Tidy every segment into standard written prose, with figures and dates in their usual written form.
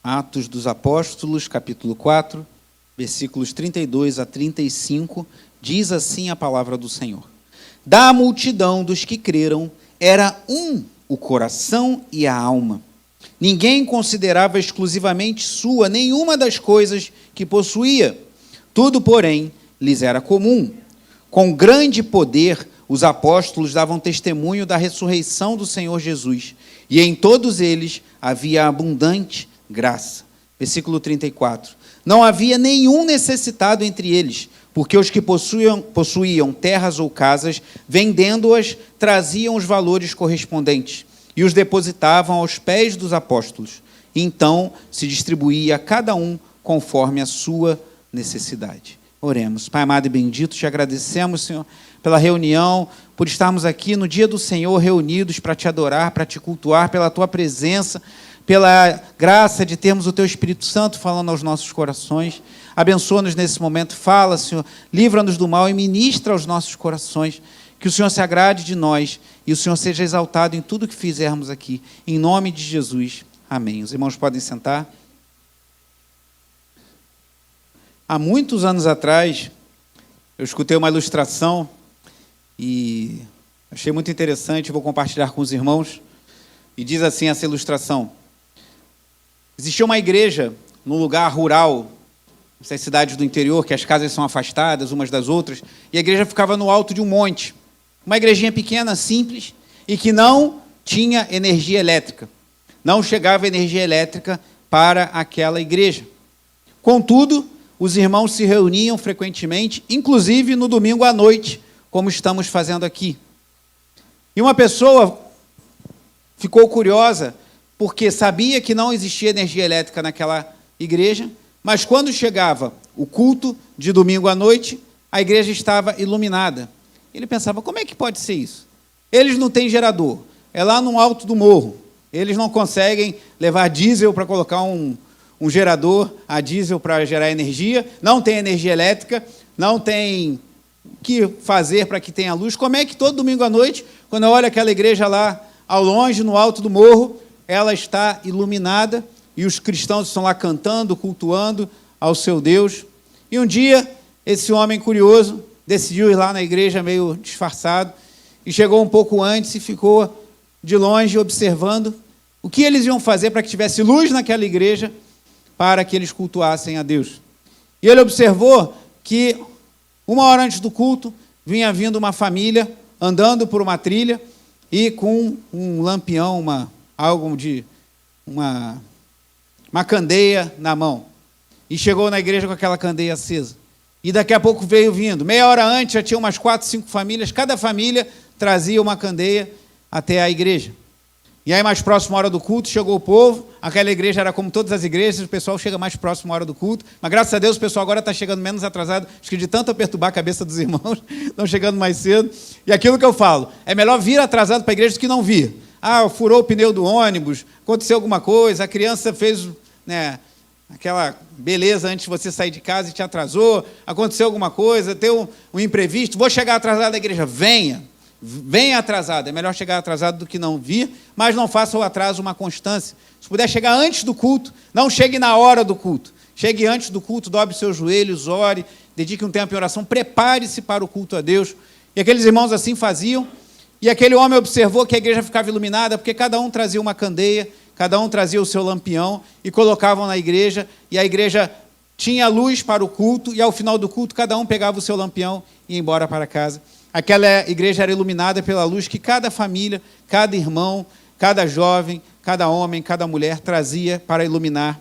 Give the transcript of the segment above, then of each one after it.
Atos dos Apóstolos, capítulo 4, versículos 32 a 35, diz assim a palavra do Senhor. Da multidão dos que creram, era um o coração e a alma. Ninguém considerava exclusivamente sua nenhuma das coisas que possuía. Tudo, porém, lhes era comum. Com grande poder, os apóstolos davam testemunho da ressurreição do Senhor Jesus, e em todos eles havia abundante graça. Versículo 34. Não havia nenhum necessitado entre eles, porque os que possuíam terras ou casas, vendendo-as, traziam os valores correspondentes e os depositavam aos pés dos apóstolos. Então se distribuía a cada um conforme a sua necessidade. Oremos. Pai amado e bendito, te agradecemos, Senhor, pela reunião, por estarmos aqui no dia do Senhor reunidos para te adorar, para te cultuar, pela tua presença, pela graça de termos o teu Espírito Santo falando aos nossos corações. Abençoa-nos nesse momento, fala, Senhor, livra-nos do mal e ministra aos nossos corações, que o Senhor se agrade de nós e o Senhor seja exaltado em tudo que fizermos aqui, em nome de Jesus, amém. Os irmãos podem sentar. Há muitos anos atrás, eu escutei uma ilustração e achei muito interessante, vou compartilhar com os irmãos, e diz assim essa ilustração. Existia uma igreja num lugar rural, nessas cidades do interior, que as casas são afastadas umas das outras, e a igreja ficava no alto de um monte. Uma igrejinha pequena, simples, e que não tinha energia elétrica. Não chegava energia elétrica para aquela igreja. Contudo, os irmãos se reuniam frequentemente, inclusive no domingo à noite, como estamos fazendo aqui. E uma pessoa ficou curiosa, porque sabia que não existia energia elétrica naquela igreja, mas quando chegava o culto de domingo à noite, a igreja estava iluminada. Ele pensava, como é que pode ser isso? Eles não têm gerador, é lá no alto do morro. Eles não conseguem levar diesel para colocar um gerador a diesel para gerar energia, não tem energia elétrica, não tem o que fazer para que tenha luz. Como é que todo domingo à noite, quando eu olho aquela igreja lá ao longe, no alto do morro, ela está iluminada e os cristãos estão lá cantando, cultuando ao seu Deus? E um dia, esse homem curioso decidiu ir lá na igreja meio disfarçado e chegou um pouco antes e ficou de longe observando o que eles iam fazer para que tivesse luz naquela igreja para que eles cultuassem a Deus. E ele observou que, uma hora antes do culto, vinha vindo uma família andando por uma trilha e com um lampião, uma candeia na mão. E chegou na igreja com aquela candeia acesa. E daqui a pouco veio vindo. Meia hora antes já tinha umas 4, 5 famílias, cada família trazia uma candeia até a igreja. E aí, mais próximo à hora do culto, chegou o povo. Aquela igreja era como todas as igrejas, o pessoal chega mais próximo à hora do culto. Mas, graças a Deus, o pessoal agora está chegando menos atrasado. Acho que de tanto perturbar a cabeça dos irmãos, estão chegando mais cedo. E aquilo que eu falo, é melhor vir atrasado para a igreja do que não vir. Ah, furou o pneu do ônibus, aconteceu alguma coisa, a criança fez aquela beleza antes de você sair de casa e te atrasou, aconteceu alguma coisa, teve um imprevisto, vou chegar atrasado da igreja. Venha atrasado, é melhor chegar atrasado do que não vir, mas não faça o atraso uma constância. Se puder chegar antes do culto, não chegue na hora do culto. Chegue antes do culto, dobre seus joelhos, ore, dedique um tempo em oração, prepare-se para o culto a Deus. E aqueles irmãos assim faziam, e aquele homem observou que a igreja ficava iluminada, porque cada um trazia uma candeia, cada um trazia o seu lampião, e colocavam na igreja, e a igreja tinha luz para o culto, e ao final do culto, cada um pegava o seu lampião e ia embora para casa. Aquela igreja era iluminada pela luz que cada família, cada irmão, cada jovem, cada homem, cada mulher trazia para iluminar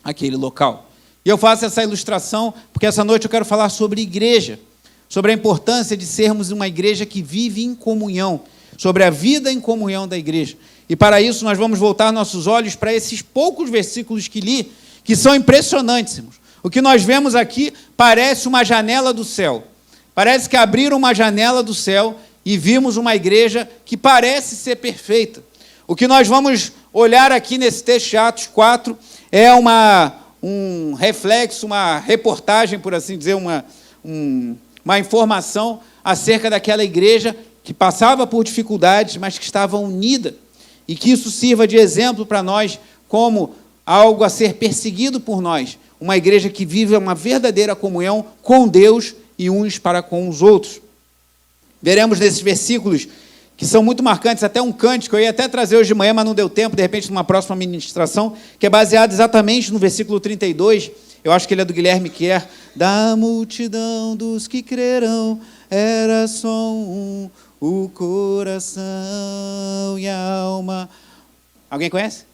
aquele local. E eu faço essa ilustração porque essa noite eu quero falar sobre igreja, sobre a importância de sermos uma igreja que vive em comunhão, sobre a vida em comunhão da igreja. E para isso nós vamos voltar nossos olhos para esses poucos versículos que li, que são impressionantes. O que nós vemos aqui parece uma janela do céu. Parece que abriram uma janela do céu e vimos uma igreja que parece ser perfeita. O que nós vamos olhar aqui nesse texto de Atos 4 é um reflexo, uma reportagem, por assim dizer, uma informação acerca daquela igreja que passava por dificuldades, mas que estava unida. E que isso sirva de exemplo para nós, como algo a ser perseguido por nós, uma igreja que vive uma verdadeira comunhão com Deus e uns para com os outros. Veremos nesses versículos que são muito marcantes, até um cântico, eu ia até trazer hoje de manhã, mas não deu tempo, de repente numa próxima ministração, que é baseado exatamente no versículo 32, eu acho que ele é do Guilherme Kerr, da multidão dos que crerão, era só um, o coração e a alma. Alguém conhece?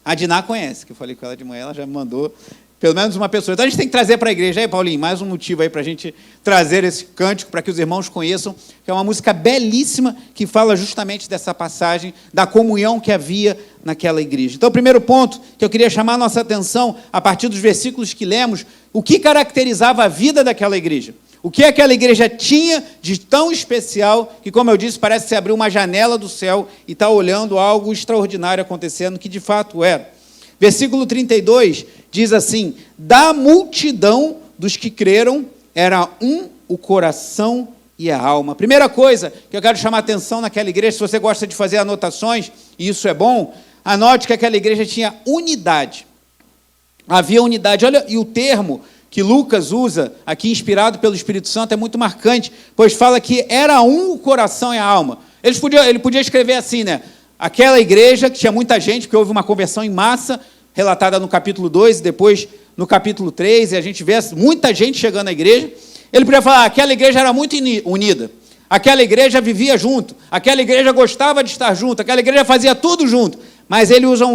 A Diná conhece, que eu falei com ela de manhã, ela já me mandou pelo menos uma pessoa. Então a gente tem que trazer para a igreja. Aí, Paulinho, mais um motivo aí para a gente trazer esse cântico, para que os irmãos conheçam, que é uma música belíssima, que fala justamente dessa passagem, da comunhão que havia naquela igreja. Então, o primeiro ponto que eu queria chamar a nossa atenção, a partir dos versículos que lemos, o que caracterizava a vida daquela igreja. O que aquela igreja tinha de tão especial, que, como eu disse, parece se abrir uma janela do céu e está olhando algo extraordinário acontecendo, que de fato era. Versículo 32 diz assim, da multidão dos que creram, era um o coração e a alma. Primeira coisa que eu quero chamar a atenção naquela igreja, se você gosta de fazer anotações, e isso é bom, anote que aquela igreja tinha unidade. Havia unidade. Olha, e o termo que Lucas usa, aqui inspirado pelo Espírito Santo, é muito marcante, pois fala que era um o coração e a alma. Ele podia escrever assim, né? Aquela igreja, que tinha muita gente, porque houve uma conversão em massa, relatada no capítulo 2, e depois no capítulo 3, e a gente vê muita gente chegando à igreja. Ele podia falar, aquela igreja era muito unida, aquela igreja vivia junto, aquela igreja gostava de estar junto, aquela igreja fazia tudo junto. Mas ele usa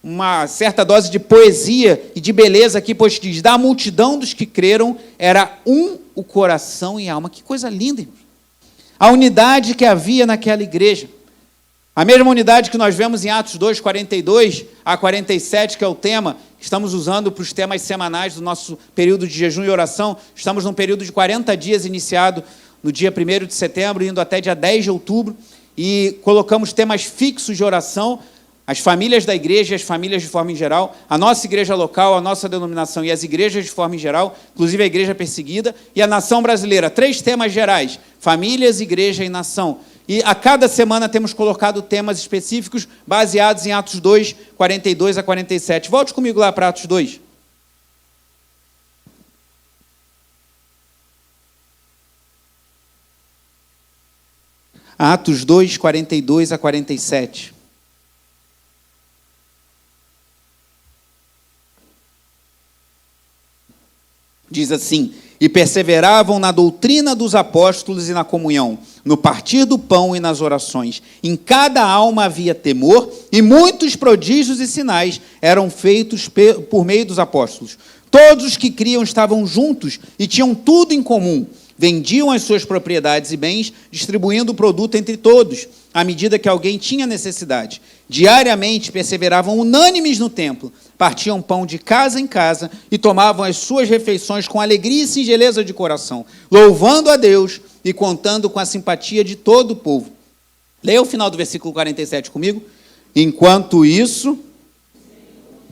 uma certa dose de poesia e de beleza aqui, pois diz, da multidão dos que creram, era um o coração e a alma. Que coisa linda, irmãos. A unidade que havia naquela igreja. A mesma unidade que nós vemos em Atos 2, 42 a 47, que é o tema que estamos usando para os temas semanais do nosso período de jejum e oração. Estamos num período de 40 dias iniciado no dia 1º de setembro, indo até dia 10 de outubro, e colocamos temas fixos de oração, as famílias da igreja e as famílias de forma em geral, a nossa igreja local, a nossa denominação e as igrejas de forma em geral, inclusive a igreja perseguida, e a nação brasileira. 3 temas gerais, famílias, igreja e nação. E a cada semana temos colocado temas específicos baseados em Atos 2, 42 a 47. Volte comigo lá para Atos 2. Atos 2, 42 a 47. Diz assim, e perseveravam na doutrina dos apóstolos e na comunhão, no partir do pão e nas orações. Em cada alma havia temor, e muitos prodígios e sinais eram feitos por meio dos apóstolos. Todos os que criam estavam juntos e tinham tudo em comum. Vendiam as suas propriedades e bens, distribuindo o produto entre todos, à medida que alguém tinha necessidade. Diariamente perseveravam unânimes no templo, partiam pão de casa em casa e tomavam as suas refeições com alegria e singeleza de coração, louvando a Deus e contando com a simpatia de todo o povo. Leia o final do versículo 47 comigo. Enquanto isso,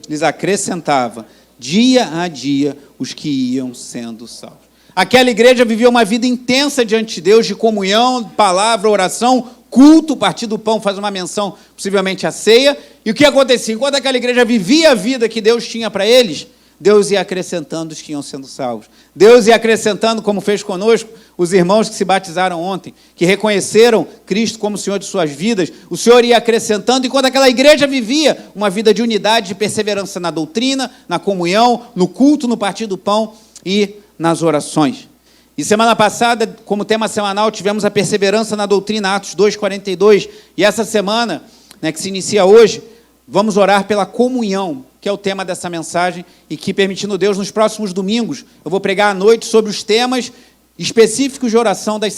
lhes acrescentava, dia a dia, os que iam sendo salvos. Aquela igreja vivia uma vida intensa diante de Deus, de comunhão, palavra, oração, culto, partir do pão, faz uma menção, possivelmente a ceia. E o que acontecia? Enquanto aquela igreja vivia a vida que Deus tinha para eles, Deus ia acrescentando os que iam sendo salvos. Deus ia acrescentando, como fez conosco, os irmãos que se batizaram ontem, que reconheceram Cristo como Senhor de suas vidas. O Senhor ia acrescentando, enquanto aquela igreja vivia uma vida de unidade, de perseverança na doutrina, na comunhão, no culto, no partir do pão e nas orações. E semana passada, como tema semanal, tivemos a perseverança na doutrina, Atos 2, 42. E essa semana, que se inicia hoje, vamos orar pela comunhão, que é o tema dessa mensagem, e que, permitindo Deus, nos próximos domingos, eu vou pregar à noite sobre os temas específicos de oração dessas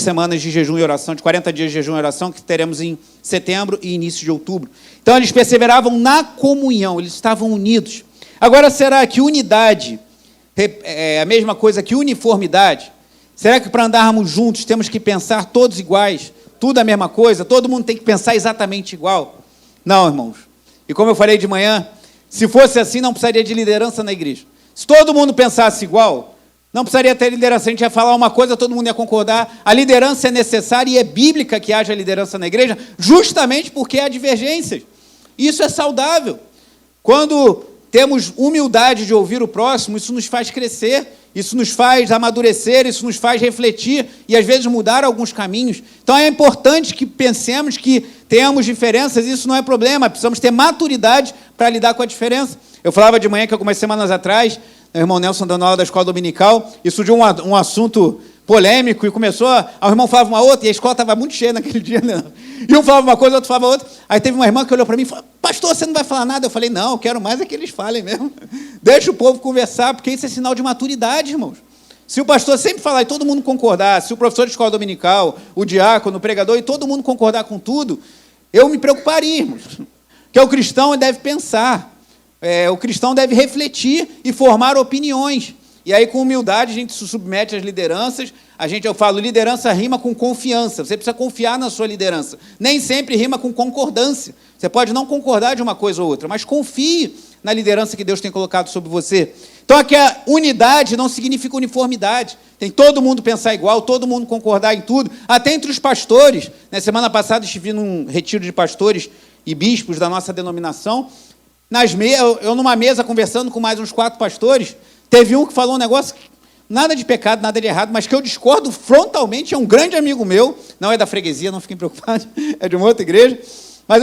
semanas de jejum e oração, de 40 dias de jejum e oração, que teremos em setembro e início de outubro. Então, eles perseveravam na comunhão, eles estavam unidos. Agora, será que unidade é a mesma coisa que uniformidade? Será que para andarmos juntos temos que pensar todos iguais? Tudo a mesma coisa? Todo mundo tem que pensar exatamente igual? Não, irmãos. E como eu falei de manhã, se fosse assim, não precisaria de liderança na igreja. Se todo mundo pensasse igual, não precisaria ter liderança. A gente ia falar uma coisa, todo mundo ia concordar. A liderança é necessária e é bíblica que haja liderança na igreja, justamente porque há divergências. Isso é saudável. Quando temos humildade de ouvir o próximo, isso nos faz crescer, isso nos faz amadurecer, isso nos faz refletir e, às vezes, mudar alguns caminhos. Então, é importante que pensemos que tenhamos diferenças, isso não é problema, precisamos ter maturidade para lidar com a diferença. Eu falava de manhã que algumas semanas atrás, meu irmão Nelson dando aula da escola dominical, e surgiu um assunto polêmico, e começou, o irmão falava uma outra, e a escola estava muito cheia naquele dia, né? E um falava uma coisa, o outro falava outra. Aí teve uma irmã que olhou para mim e falou: pastor, você não vai falar nada? Eu falei: não, eu quero mais é que eles falem mesmo. Deixa o povo conversar, porque isso é sinal de maturidade, irmãos. Se o pastor sempre falar e todo mundo concordar, se o professor de escola dominical, o diácono, o pregador, e todo mundo concordar com tudo, eu me preocuparia, irmãos. Porque o cristão deve pensar, o cristão deve refletir e formar opiniões. E aí, com humildade, a gente se submete às lideranças. Eu falo, liderança rima com confiança. Você precisa confiar na sua liderança. Nem sempre rima com concordância. Você pode não concordar de uma coisa ou outra, mas confie na liderança que Deus tem colocado sobre você. Então, aqui a unidade não significa uniformidade. Tem todo mundo pensar igual, todo mundo concordar em tudo, até entre os pastores. Na semana passada, estive num retiro de pastores e bispos da nossa denominação. Eu numa mesa, conversando com mais uns 4 pastores, teve um que falou um negócio, nada de pecado, nada de errado, mas que eu discordo frontalmente, é um grande amigo meu, não é da freguesia, não fiquem preocupados, é de uma outra igreja, mas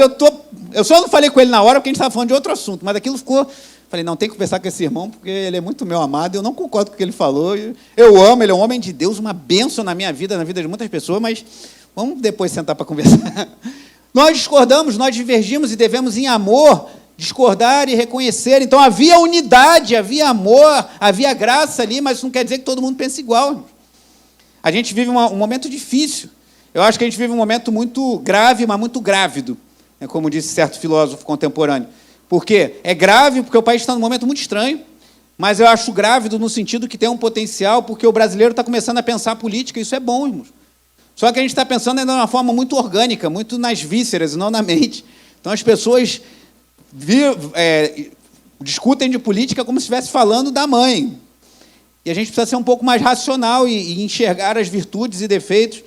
eu só não falei com ele na hora, porque a gente estava falando de outro assunto, mas aquilo ficou, falei, não, tem que conversar com esse irmão, porque ele é muito meu amado, eu não concordo com o que ele falou, eu amo, ele é um homem de Deus, uma bênção na minha vida, na vida de muitas pessoas, mas vamos depois sentar para conversar. Nós discordamos, nós divergimos e devemos, em amor, discordar e reconhecer. Então, havia unidade, havia amor, havia graça ali, mas isso não quer dizer que todo mundo pense igual. A gente vive um momento difícil. Eu acho que a gente vive um momento muito grave, mas muito grávido, como disse certo filósofo contemporâneo. Por quê? É grave porque o país está num momento muito estranho, mas eu acho grávido no sentido que tem um potencial, porque o brasileiro está começando a pensar política, isso é bom, irmãos. Só que a gente está pensando ainda de uma forma muito orgânica, muito nas vísceras e não na mente. Então, as pessoas discutem de política como se estivesse falando da mãe. E a gente precisa ser um pouco mais racional e enxergar as virtudes e defeitos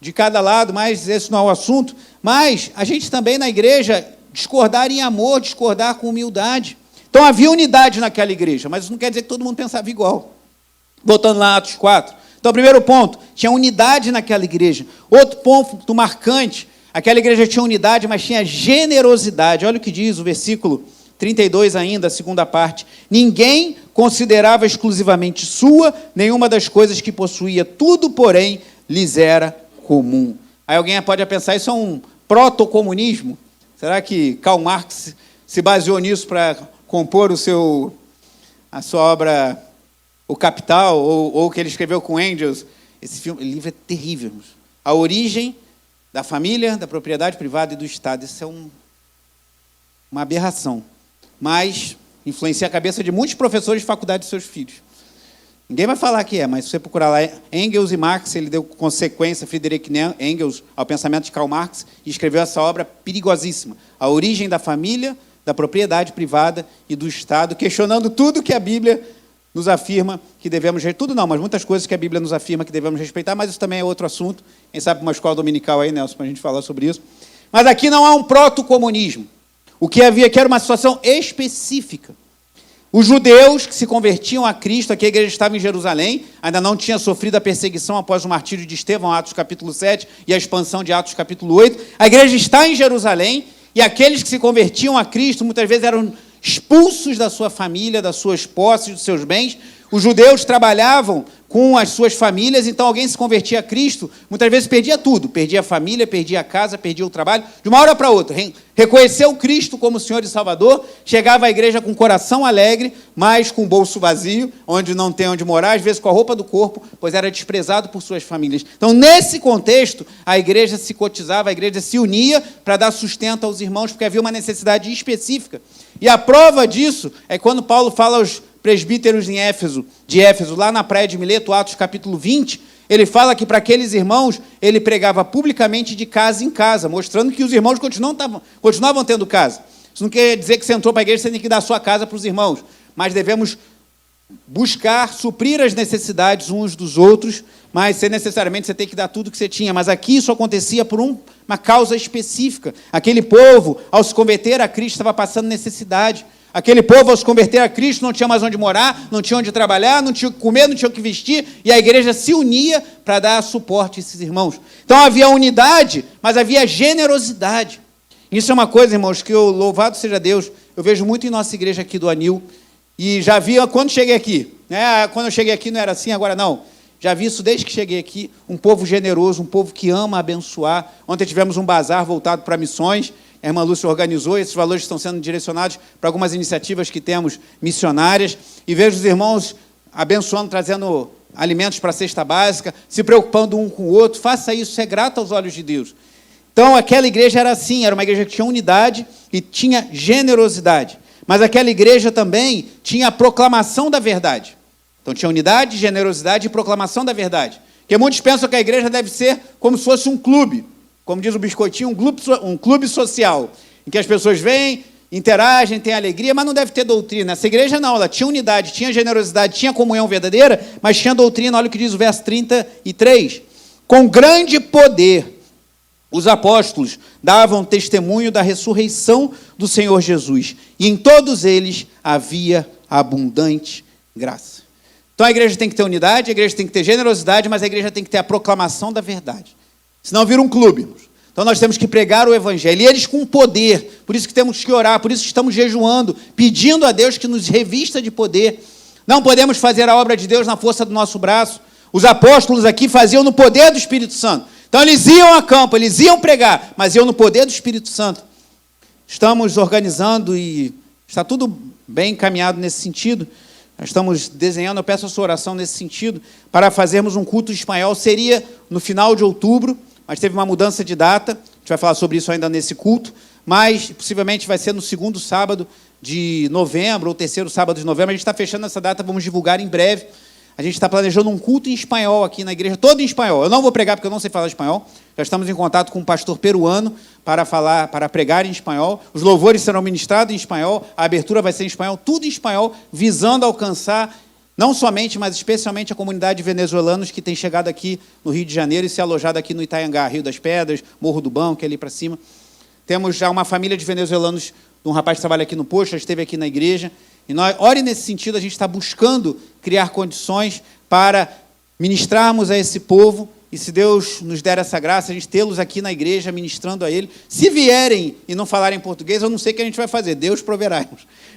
de cada lado, mas esse não é o assunto. Mas a gente também, na igreja, discordar em amor, discordar com humildade. Então, havia unidade naquela igreja, mas isso não quer dizer que todo mundo pensava igual. Voltando lá a Atos 4. Então, primeiro ponto, tinha unidade naquela igreja. Outro ponto marcante, aquela igreja tinha unidade, mas tinha generosidade. Olha o que diz o versículo 32 ainda, a segunda parte. Ninguém considerava exclusivamente sua nenhuma das coisas que possuía, tudo, porém, lhes era comum. Aí alguém pode pensar, isso é um protocomunismo? Será que Karl Marx se baseou nisso para compor a sua obra O Capital, ou o que ele escreveu com Engels? Esse livro é terrível. A origem da família, da propriedade privada e do Estado. Isso é uma aberração. Mas influencia a cabeça de muitos professores de faculdade de seus filhos. Ninguém vai falar que mas se você procurar lá, Engels e Marx, ele deu consequência, Friedrich Engels, ao pensamento de Karl Marx, e escreveu essa obra perigosíssima. A origem da família, da propriedade privada e do Estado, questionando tudo que a Bíblia nos afirma que devemos respeitar. Tudo não, mas muitas coisas que a Bíblia nos afirma que devemos respeitar, mas isso também é outro assunto. Quem sabe uma escola dominical aí, Nelson, para a gente falar sobre isso. Mas aqui não há um proto-comunismo. O que havia aqui era uma situação específica. Os judeus que se convertiam a Cristo, aqui a igreja estava em Jerusalém, ainda não tinha sofrido a perseguição após o martírio de Estevão, Atos capítulo 7, e a expansão de Atos capítulo 8. A igreja está em Jerusalém, e aqueles que se convertiam a Cristo, muitas vezes eram expulsos da sua família, das suas posses, dos seus bens. Os judeus trabalhavam com as suas famílias, então alguém se convertia a Cristo, muitas vezes perdia tudo, perdia a família, perdia a casa, perdia o trabalho, de uma hora para outra. Reconheceu Cristo como Senhor e Salvador, chegava à igreja com o coração alegre, mas com o bolso vazio, onde não tem onde morar, às vezes com a roupa do corpo, pois era desprezado por suas famílias. Então, nesse contexto, a igreja se cotizava, a igreja se unia para dar sustento aos irmãos, porque havia uma necessidade específica. E a prova disso é quando Paulo fala aos presbíteros de Éfeso, lá na praia de Mileto, Atos capítulo 20, ele fala que para aqueles irmãos, ele pregava publicamente de casa em casa, mostrando que os irmãos continuavam tendo casa. Isso não quer dizer que você entrou para a igreja, você tem que dar a sua casa para os irmãos, mas devemos buscar suprir as necessidades uns dos outros, mas sem necessariamente você ter que dar tudo que você tinha. Mas aqui isso acontecia por uma causa específica. Aquele povo, ao se converter a Cristo, estava passando necessidade. Aquele povo, ao se converter a Cristo, não tinha mais onde morar, não tinha onde trabalhar, não tinha o que comer, não tinha o que vestir, e a igreja se unia para dar suporte a esses irmãos. Então havia unidade, mas havia generosidade. Isso é uma coisa, irmãos, que eu, louvado seja Deus, eu vejo muito em nossa igreja aqui do Anil, e já vi quando cheguei aqui, né? Quando eu cheguei aqui não era assim, agora não. Já vi isso desde que cheguei aqui, um povo generoso, um povo que ama abençoar. Ontem tivemos um bazar voltado para missões, a irmã Lúcia organizou, esses valores estão sendo direcionados para algumas iniciativas que temos missionárias, e vejo os irmãos abençoando, trazendo alimentos para a cesta básica, se preocupando um com o outro. Faça isso, isso é grato aos olhos de Deus. Então, aquela igreja era assim, era uma igreja que tinha unidade e tinha generosidade. Mas aquela igreja também tinha a proclamação da verdade. Então, tinha unidade, generosidade e proclamação da verdade. Porque muitos pensam que a igreja deve ser como se fosse um clube, como diz o Biscoitinho, um clube social, em que as pessoas vêm, interagem, têm alegria, mas não deve ter doutrina. Essa igreja não, ela tinha unidade, tinha generosidade, tinha comunhão verdadeira, mas tinha doutrina. Olha o que diz o verso 33. Com grande poder, os apóstolos davam testemunho da ressurreição do Senhor Jesus, e em todos eles havia abundante graça. Então a igreja tem que ter unidade, a igreja tem que ter generosidade, mas a igreja tem que ter a proclamação da verdade. Senão vira um clube, irmãos. Então nós temos que pregar o evangelho, e eles com poder, por isso que temos que orar, por isso que estamos jejuando, pedindo a Deus que nos revista de poder. Não podemos fazer a obra de Deus na força do nosso braço. Os apóstolos aqui faziam no poder do Espírito Santo. Então eles iam a campo, eles iam pregar, mas iam no poder do Espírito Santo. Estamos organizando e está tudo bem encaminhado nesse sentido. Nós estamos desenhando, eu peço a sua oração nesse sentido, para fazermos um culto espanhol. Seria no final de outubro, mas teve uma mudança de data. A gente vai falar sobre isso ainda nesse culto, mas possivelmente vai ser no segundo sábado de novembro, ou terceiro sábado de novembro. A gente está fechando essa data, vamos divulgar em breve. A gente está planejando um culto em espanhol aqui na igreja, todo em espanhol. Eu não vou pregar porque eu não sei falar espanhol. Já estamos em contato com um pastor peruano para pregar em espanhol. Os louvores serão ministrados em espanhol, a abertura vai ser em espanhol, tudo em espanhol, visando alcançar não somente, mas especialmente a comunidade de venezuelanos que tem chegado aqui no Rio de Janeiro e se alojado aqui no Itaiangá, Rio das Pedras, Morro do Banco, que é ali para cima. Temos já uma família de venezuelanos, um rapaz que trabalha aqui no posto, já esteve aqui na igreja. E nós, ore nesse sentido, a gente está buscando criar condições para ministrarmos a esse povo, e se Deus nos der essa graça, a gente tê-los aqui na igreja, ministrando a ele. Se vierem e não falarem português, eu não sei o que a gente vai fazer, Deus proverá.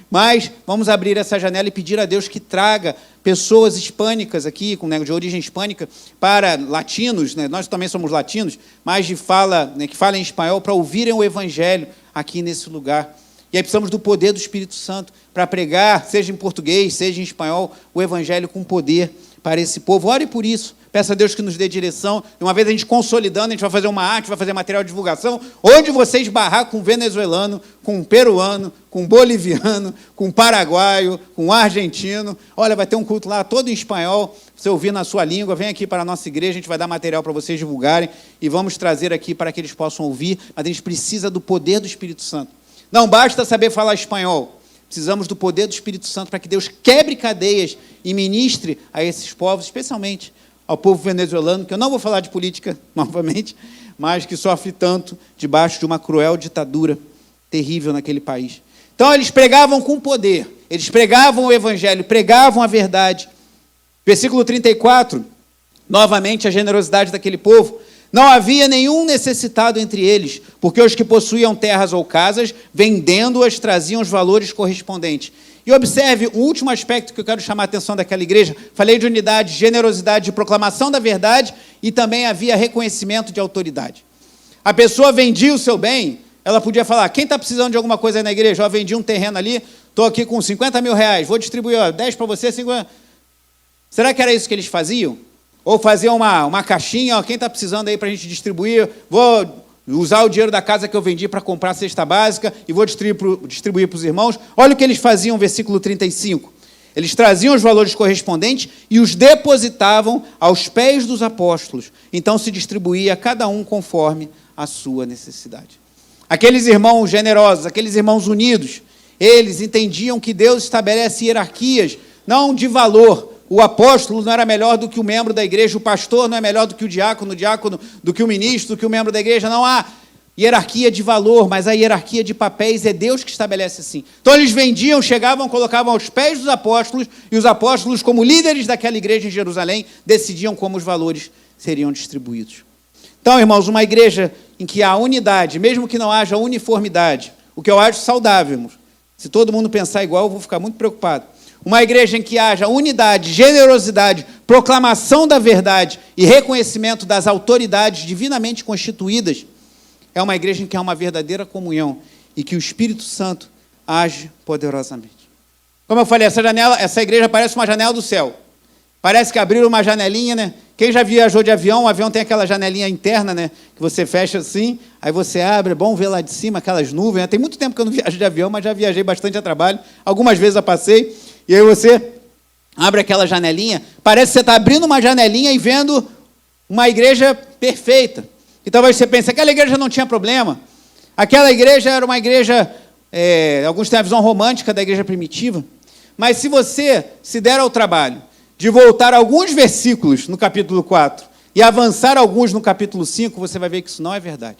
Mas vamos abrir essa janela e pedir a Deus que traga pessoas hispânicas aqui, de origem hispânica, para latinos, né? Nós também somos latinos, mas que falem em espanhol, para ouvirem o evangelho aqui nesse lugar. E aí precisamos do poder do Espírito Santo para pregar, seja em português, seja em espanhol, o evangelho com poder para esse povo. Ore por isso. Peça a Deus que nos dê direção. E uma vez a gente consolidando, a gente vai fazer uma arte, vai fazer material de divulgação, onde você esbarrar com venezuelano, com peruano, com boliviano, com paraguaio, com argentino. Olha, vai ter um culto lá todo em espanhol. Você ouvir na sua língua, vem aqui para a nossa igreja, a gente vai dar material para vocês divulgarem e vamos trazer aqui para que eles possam ouvir. Mas a gente precisa do poder do Espírito Santo. Não basta saber falar espanhol. Precisamos do poder do Espírito Santo para que Deus quebre cadeias e ministre a esses povos, especialmente ao povo venezuelano, que eu não vou falar de política novamente, mas que sofre tanto debaixo de uma cruel ditadura terrível naquele país. Então, eles pregavam com poder, eles pregavam o evangelho, pregavam a verdade. Versículo 34, novamente a generosidade daquele povo. Não havia nenhum necessitado entre eles, porque os que possuíam terras ou casas, vendendo-as, traziam os valores correspondentes. E observe o último aspecto que eu quero chamar a atenção daquela igreja. Falei de unidade, generosidade, de proclamação da verdade, e também havia reconhecimento de autoridade. A pessoa vendia o seu bem, ela podia falar, quem está precisando de alguma coisa aí na igreja? Eu vendi um terreno ali, estou aqui com 50 mil reais, vou distribuir 10 para você, 50. Será que era isso que eles faziam? Ou faziam uma caixinha, quem está precisando aí para a gente distribuir, vou usar o dinheiro da casa que eu vendi para comprar a cesta básica e vou distribuir para os irmãos. Olha o que eles faziam, versículo 35. Eles traziam os valores correspondentes e os depositavam aos pés dos apóstolos. Então se distribuía a cada um conforme a sua necessidade. Aqueles irmãos generosos, aqueles irmãos unidos, eles entendiam que Deus estabelece hierarquias, não de valor, o apóstolo não era melhor do que o membro da igreja, o pastor não é melhor do que o diácono do que o ministro, do que o membro da igreja. Não há hierarquia de valor, mas a hierarquia de papéis é Deus que estabelece assim. Então eles vendiam, chegavam, colocavam aos pés dos apóstolos, e os apóstolos, como líderes daquela igreja em Jerusalém, decidiam como os valores seriam distribuídos. Então, irmãos, uma igreja em que há unidade, mesmo que não haja uniformidade, o que eu acho saudável, irmãos. Se todo mundo pensar igual, eu vou ficar muito preocupado. Uma igreja em que haja unidade, generosidade, proclamação da verdade e reconhecimento das autoridades divinamente constituídas, é uma igreja em que há uma verdadeira comunhão e que o Espírito Santo age poderosamente. Como eu falei, essa igreja parece uma janela do céu. Parece que abriram uma janelinha, né? Quem já viajou de avião, o avião tem aquela janelinha interna, né? Que você fecha assim, aí você abre, é bom ver lá de cima aquelas nuvens. Né? Tem muito tempo que eu não viajo de avião, mas já viajei bastante a trabalho. Algumas vezes eu passei, e aí você abre aquela janelinha, parece que você está abrindo uma janelinha e vendo uma igreja perfeita. E talvez você pense, aquela igreja não tinha problema. Aquela igreja era uma igreja, alguns têm a visão romântica da igreja primitiva, mas se você se der ao trabalho de voltar alguns versículos no capítulo 4 e avançar alguns no capítulo 5, você vai ver que isso não é verdade.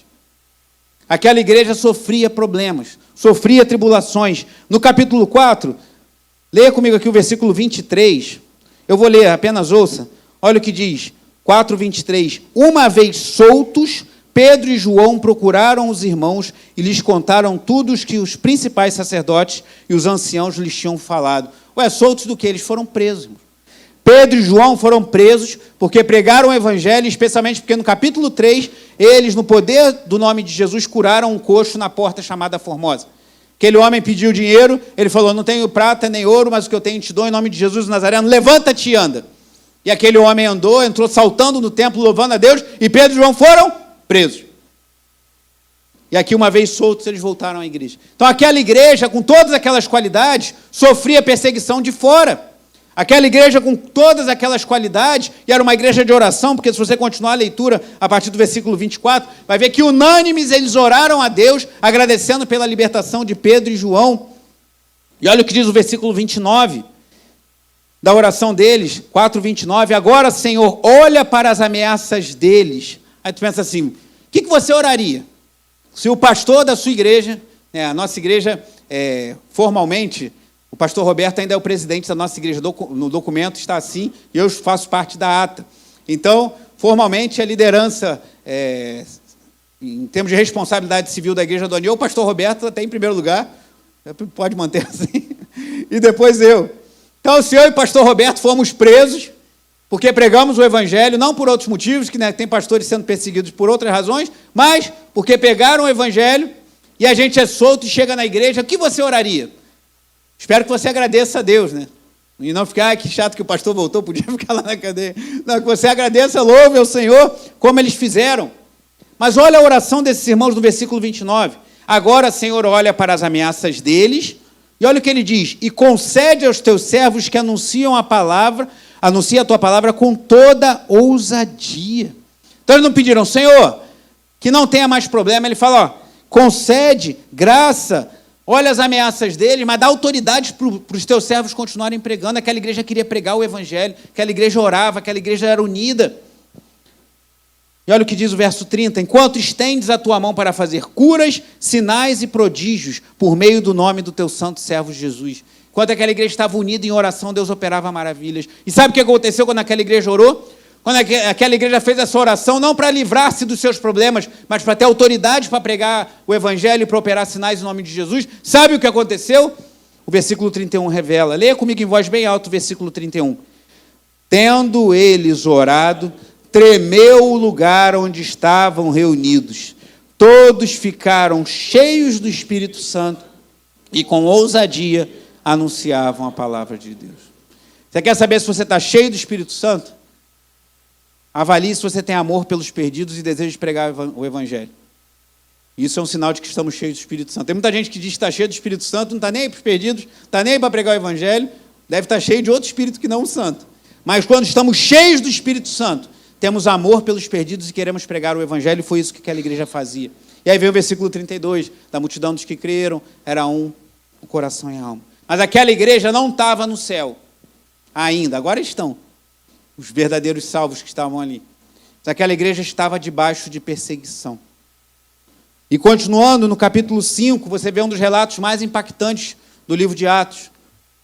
Aquela igreja sofria problemas, sofria tribulações. No capítulo 4, leia comigo aqui o versículo 23. Eu vou ler, apenas ouça. Olha o que diz, 4:23. Uma vez soltos, Pedro e João procuraram os irmãos e lhes contaram tudo o que os principais sacerdotes e os anciãos lhes tinham falado. Ué, soltos do quê? Eles foram presos, irmão. Pedro e João foram presos porque pregaram o evangelho, especialmente porque no capítulo 3, eles, no poder do nome de Jesus, curaram um coxo na porta chamada Formosa. Aquele homem pediu dinheiro, ele falou, não tenho prata nem ouro, mas o que eu tenho te dou em nome de Jesus Nazareno, levanta-te e anda. E aquele homem andou, entrou saltando no templo, louvando a Deus, e Pedro e João foram presos. E aqui, uma vez soltos, eles voltaram à igreja. Então, aquela igreja, com todas aquelas qualidades, sofria perseguição de fora. Aquela igreja com todas aquelas qualidades, e era uma igreja de oração, porque se você continuar a leitura a partir do versículo 24, vai ver que unânimes eles oraram a Deus, agradecendo pela libertação de Pedro e João. E olha o que diz o versículo 29 da oração deles, 4:29. Agora, Senhor, olha para as ameaças deles. Aí tu pensa assim, o que você oraria? Se o pastor da sua igreja, a nossa igreja, formalmente, o pastor Roberto ainda é o presidente da nossa igreja, no documento está assim, e eu faço parte da ata. Então, formalmente, a liderança, em termos de responsabilidade civil da igreja do Anil, o pastor Roberto até em primeiro lugar, pode manter assim, e depois eu. Então, o senhor e o pastor Roberto fomos presos, porque pregamos o evangelho, não por outros motivos, que tem pastores sendo perseguidos por outras razões, mas porque pegaram o evangelho, e a gente é solto e chega na igreja, o que você oraria? Espero que você agradeça a Deus, né? E não ficar, que chato que o pastor voltou, podia ficar lá na cadeia. Não, que você agradeça, louve ao Senhor, como eles fizeram. Mas olha a oração desses irmãos no versículo 29. Agora, Senhor, olha para as ameaças deles, e olha o que ele diz, e concede aos teus servos que anuncia a tua palavra com toda ousadia. Então eles não pediram, Senhor, que não tenha mais problema. Ele fala, concede graça, olha as ameaças deles, mas dá autoridade para os teus servos continuarem pregando. Aquela igreja queria pregar o evangelho, aquela igreja orava, aquela igreja era unida. E olha o que diz o verso 30, enquanto estendes a tua mão para fazer curas, sinais e prodígios, por meio do nome do teu santo servo Jesus. Enquanto aquela igreja estava unida em oração, Deus operava maravilhas. E sabe o que aconteceu quando aquela igreja orou? Quando aquela igreja fez essa oração, não para livrar-se dos seus problemas, mas para ter autoridade para pregar o evangelho e para operar sinais em nome de Jesus, sabe o que aconteceu? O versículo 31 revela. Leia comigo em voz bem alta o versículo 31. Tendo eles orado, tremeu o lugar onde estavam reunidos. Todos ficaram cheios do Espírito Santo e com ousadia anunciavam a palavra de Deus. Você quer saber se você está cheio do Espírito Santo? Avalie se você tem amor pelos perdidos e deseja de pregar o evangelho. Isso é um sinal de que estamos cheios do Espírito Santo. Tem muita gente que diz que está cheio do Espírito Santo, não está nem aí para os perdidos, não está nem aí para pregar o evangelho, deve estar cheio de outro espírito que não o santo. Mas quando estamos cheios do Espírito Santo, temos amor pelos perdidos e queremos pregar o evangelho, e foi isso que aquela igreja fazia. E aí vem o versículo 32, da multidão dos que creram, era um, o coração e a alma. Mas aquela igreja não estava no céu. ainda. Agora estão os verdadeiros salvos que estavam ali. Mas aquela igreja estava debaixo de perseguição. E continuando, no capítulo 5, você vê um dos relatos mais impactantes do livro de Atos.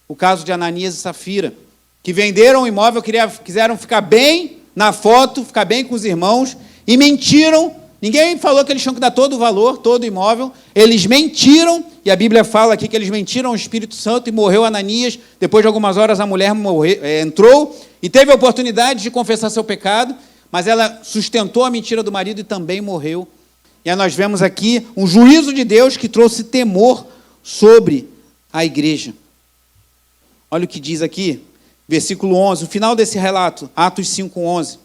O caso de Ananias e Safira, que venderam o imóvel, quiseram ficar bem na foto, ficar bem com os irmãos, e mentiram. Ninguém falou que eles tinham que dar todo o valor, todo o imóvel. Eles mentiram, e a Bíblia fala aqui que eles mentiram ao Espírito Santo, e morreu Ananias. Depois de algumas horas, a mulher entrou e teve a oportunidade de confessar seu pecado, mas ela sustentou a mentira do marido e também morreu. E aí nós vemos aqui um juízo de Deus que trouxe temor sobre a igreja. Olha o que diz aqui, versículo 11, o final desse relato, Atos 5:11.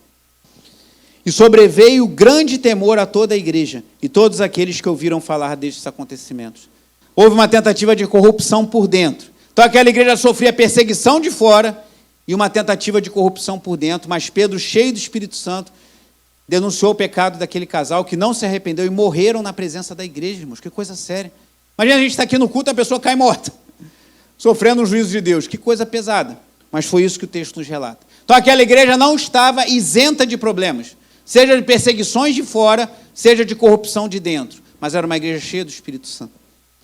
E sobreveio grande temor a toda a igreja e todos aqueles que ouviram falar destes acontecimentos. Houve uma tentativa de corrupção por dentro. Então aquela igreja sofria perseguição de fora e uma tentativa de corrupção por dentro, mas Pedro, cheio do Espírito Santo, denunciou o pecado daquele casal que não se arrependeu e morreram na presença da igreja, irmãos. Que coisa séria. Imagina a gente está aqui no culto e a pessoa cai morta, sofrendo um juízo de Deus. Que coisa pesada. Mas foi isso que o texto nos relata. Então aquela igreja não estava isenta de problemas, seja de perseguições de fora, seja de corrupção de dentro, mas era uma igreja cheia do Espírito Santo.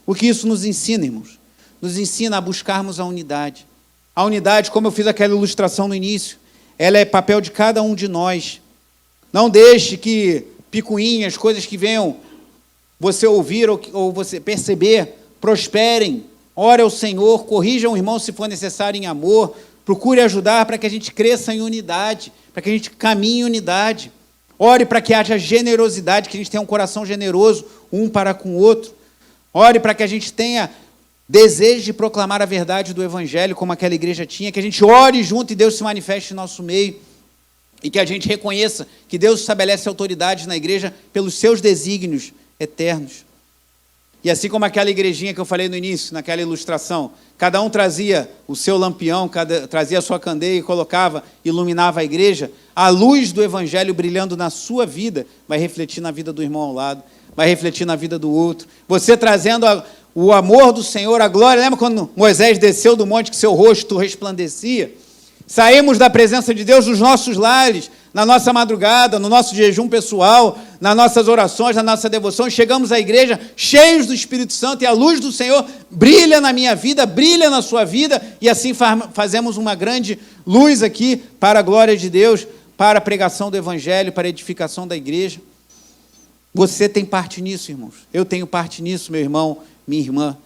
O que isso nos ensina, irmãos? Nos ensina a buscarmos a unidade. A unidade, como eu fiz aquela ilustração no início, ela é papel de cada um de nós. Não deixe que picuinhas, coisas que venham você ouvir ou você perceber, prosperem. Ore ao Senhor, corrija um irmão se for necessário em amor, procure ajudar para que a gente cresça em unidade, para que a gente caminhe em unidade. Ore para que haja generosidade, que a gente tenha um coração generoso um para com o outro. Ore para que a gente tenha desejo de proclamar a verdade do Evangelho, como aquela igreja tinha, que a gente ore junto e Deus se manifeste em nosso meio. E que a gente reconheça que Deus estabelece autoridade na igreja pelos seus desígnios eternos. E assim como aquela igrejinha que eu falei no início, naquela ilustração, cada um trazia o seu lampião, trazia a sua candeia e colocava, iluminava a igreja, a luz do Evangelho brilhando na sua vida vai refletir na vida do irmão ao lado, vai refletir na vida do outro. Você trazendo o amor do Senhor, a glória. Lembra quando Moisés desceu do monte que seu rosto resplandecia? Saímos da presença de Deus nos nossos lares, na nossa madrugada, no nosso jejum pessoal, nas nossas orações, na nossa devoção, e chegamos à igreja cheios do Espírito Santo, e a luz do Senhor brilha na minha vida, brilha na sua vida, e assim fazemos uma grande luz aqui para a glória de Deus, para a pregação do Evangelho, para a edificação da igreja. Você tem parte nisso, irmãos. Eu tenho parte nisso, meu irmão, minha irmã.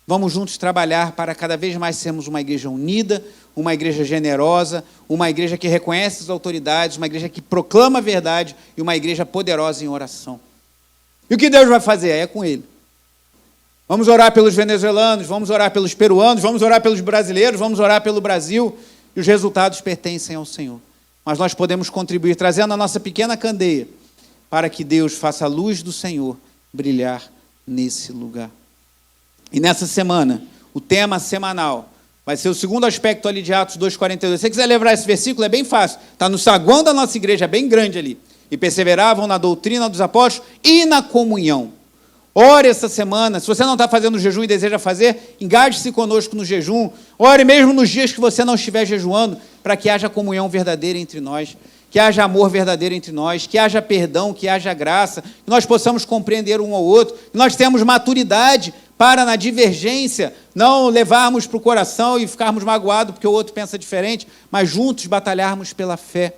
Vamos juntos trabalhar para cada vez mais sermos uma igreja unida, uma igreja generosa, uma igreja que reconhece as autoridades, uma igreja que proclama a verdade e uma igreja poderosa em oração. E o que Deus vai fazer? É com Ele. Vamos orar pelos venezuelanos, vamos orar pelos peruanos, vamos orar pelos brasileiros, vamos orar pelo Brasil, e os resultados pertencem ao Senhor. Mas nós podemos contribuir trazendo a nossa pequena candeia para que Deus faça a luz do Senhor brilhar nesse lugar. E nessa semana, o tema semanal vai ser o segundo aspecto ali de Atos 2,42. Se você quiser lembrar esse versículo, é bem fácil. Está no saguão da nossa igreja, é bem grande ali. E perseveravam na doutrina dos apóstolos e na comunhão. Ore essa semana. Se você não está fazendo jejum e deseja fazer, engaje-se conosco no jejum. Ore mesmo nos dias que você não estiver jejuando, para que haja comunhão verdadeira entre nós, que haja amor verdadeiro entre nós, que haja perdão, que haja graça, que nós possamos compreender um ao outro, que nós tenhamos maturidade para, na divergência, não levarmos para o coração e ficarmos magoados porque o outro pensa diferente, mas juntos batalharmos pela fé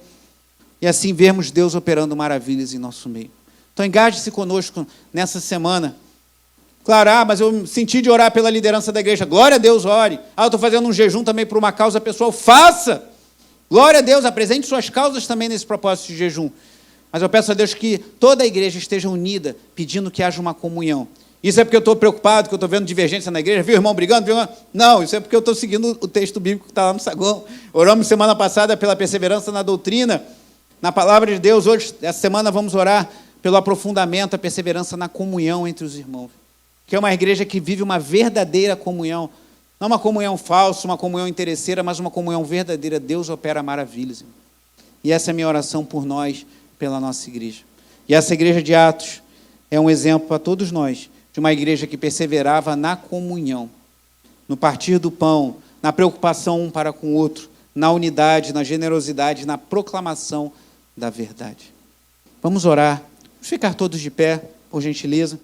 e assim vermos Deus operando maravilhas em nosso meio. Então, engaje-se conosco nessa semana. Claro, mas eu senti de orar pela liderança da igreja. Glória a Deus, ore. Eu estou fazendo um jejum também por uma causa pessoal. Faça! Glória a Deus, apresente suas causas também nesse propósito de jejum. Mas eu peço a Deus que toda a igreja esteja unida, pedindo que haja uma comunhão. Isso é porque eu estou preocupado, que eu estou vendo divergência na igreja, viu, irmão, brigando? Não, isso é porque eu estou seguindo o texto bíblico que está lá no saguão. Oramos semana passada pela perseverança na doutrina, na palavra de Deus. Hoje, essa semana, vamos orar pelo aprofundamento, a perseverança na comunhão entre os irmãos. Que é uma igreja que vive uma verdadeira comunhão. Não uma comunhão falsa, uma comunhão interesseira, mas uma comunhão verdadeira. Deus opera maravilhas. Irmão. E essa é a minha oração por nós, pela nossa igreja. E essa igreja de Atos é um exemplo para todos nós, de uma igreja que perseverava na comunhão, no partir do pão, na preocupação um para com o outro, na unidade, na generosidade, na proclamação da verdade. Vamos orar. Vamos ficar todos de pé, por gentileza.